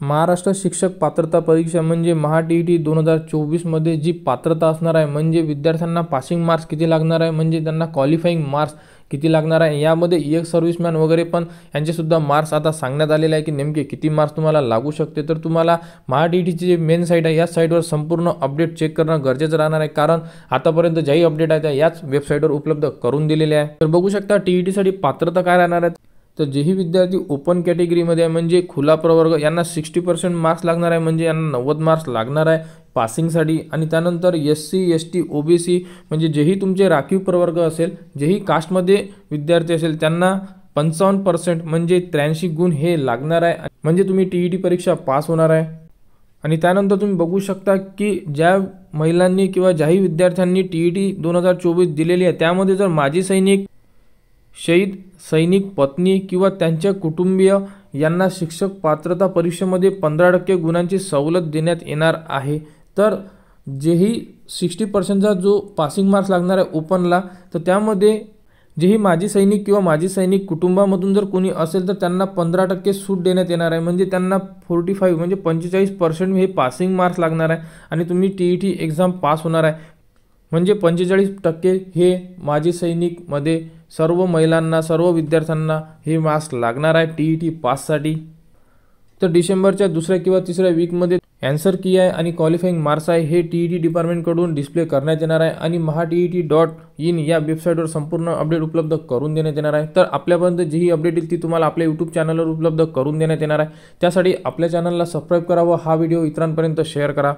महाराष्ट्र शिक्षक पात्रता परीक्षा म्हणजे महा-टी-ई-टी 2024 मध्ये जी पात्रता असणार आहे, म्हणजे विद्यार्थ्यांना पासिंग मार्क्स किती लागणार आहे, म्हणजे त्यांना क्वालिफाईंग मार्क्स किती लागणार आहे, यामध्ये एक्स सर्व्हिसमॅन वगैरे पण यांचेसुद्धा मार्क्स आता सांगण्यात आलेले आहे की नेमके किती मार्क्स तुम्हाला लागू शकते। तर तुम्हाला महा-टी-ई-टीची जे मेन साईट आहे या साईटवर संपूर्ण अपडेट चेक करणं गरजेचं राहणार आहे, कारण आतापर्यंत ज्याही अपडेट आहे त्या याच वेबसाईटवर उपलब्ध करून दिलेले आहे। तर बघू शकता टी-ई-टीसाठी पात्रता काय राहणार आहे। तर जेही विद्यार्थी ओपन कॅटेगरीमध्ये आहे म्हणजे खुला प्रवर्ग यांना 60% मार्क्स लागणार आहे, म्हणजे यांना 90 मार्क्स लागणार आहे पासिंगसाठी। आणि त्यानंतर SC ST OBC म्हणजे जेही तुमचे राखीव प्रवर्ग असेल, जेही कास्टमध्ये विद्यार्थी असेल त्यांना 55% म्हणजे 83 गुण हे लागणार आहे, म्हणजे तुम्ही टी-ई-टी परीक्षा पास होणार आहे। आणि त्यानंतर तुम्ही बघू शकता की ज्या महिलांनी किंवा ज्याही विद्यार्थ्यांनी टी-ई-टी 2024 दिलेली आहे त्यामध्ये जर माजी सैनिक, शहीद सैनिक पत्नी किंवा त्यांच्या कुटुंबीय यांना शिक्षक पात्रता परीक्षेमध्ये 15% गुणांची सवलत देण्यात येणार आहे। तर जेही 60%चा जो पासिंग मार्क्स लागणार आहे ओपनला, तर त्यामध्ये जेही माजी सैनिक किंवा माजी सैनिक कुटुंबामधून जर कोणी असेल तर त्यांना 15% सूट देण्यात येणार आहे, म्हणजे त्यांना 45 म्हणजे 45% हे पासिंग मार्क्स लागणार आहे आणि तुम्ही टी-ई-टी एक्झाम पास होणार आहे। म्हणजे 45% हे माजी सैनिकमध्ये सर्व महिलांना, सर्व विद्यार्थ्यांना हे मार्क्स लागणार आहे टी-ई-टी पाससाठी। तर डिसेंबरच्या दुसऱ्या किंवा तिसऱ्या वीकमध्ये ॲन्सर की आहे आणि क्वालिफाईंग मार्क्स आहे हे टी-ई-टी डिपार्टमेंटकडून डिस्प्ले करण्यात येणार आहे आणि maha-टी-ई-टी.in या वेबसाईटवर संपूर्ण अपडेट उपलब्ध करून देण्यात येणार आहे। तर आपल्यापर्यंत जी अपडेट येईल ती तुम्हाला आपल्या यूट्यूब चॅनलवर उपलब्ध करून देण्यात येणार आहे। त्यासाठी आपल्या चॅनलला सबस्क्राईब करा व हा व्हिडिओ इतरांपर्यंत शेअर करा।